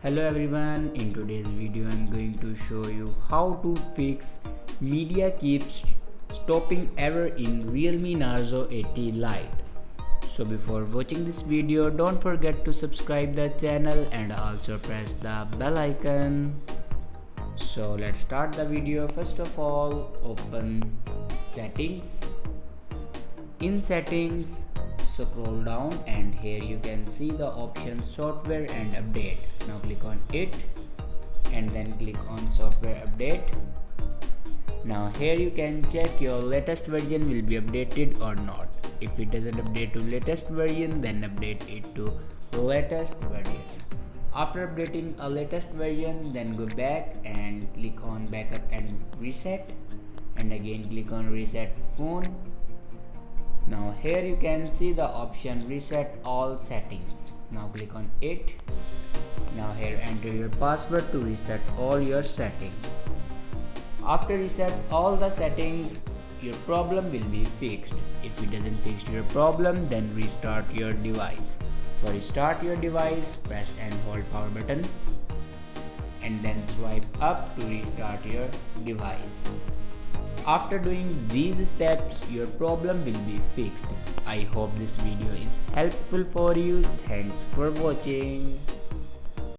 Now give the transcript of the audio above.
Hello everyone, in today's video I'm going to show you how to fix media keeps stopping error in Realme Narzo 80 Lite. So before watching this video, don't forget to subscribe the channel and also press the bell icon. So let's start the video. First of all, open settings. In settings, scroll down and here you can see the option software and update. Now click on it and then click on software update. Now here you can check your latest version will be updated or not. If it doesn't update to latest version, then update it to latest version. After updating a latest version, then go back and click on backup and reset, and again click on reset phone. Now here you can see the option reset all settings. Now click on it. Now here enter your password to reset all your settings. After reset all the settings, your problem will be fixed. If it doesn't fix your problem, then restart your device. For restart your device, press and hold power button and then swipe up to restart your device. After doing these steps, your problem will be fixed. I hope this video is helpful for you. Thanks for watching.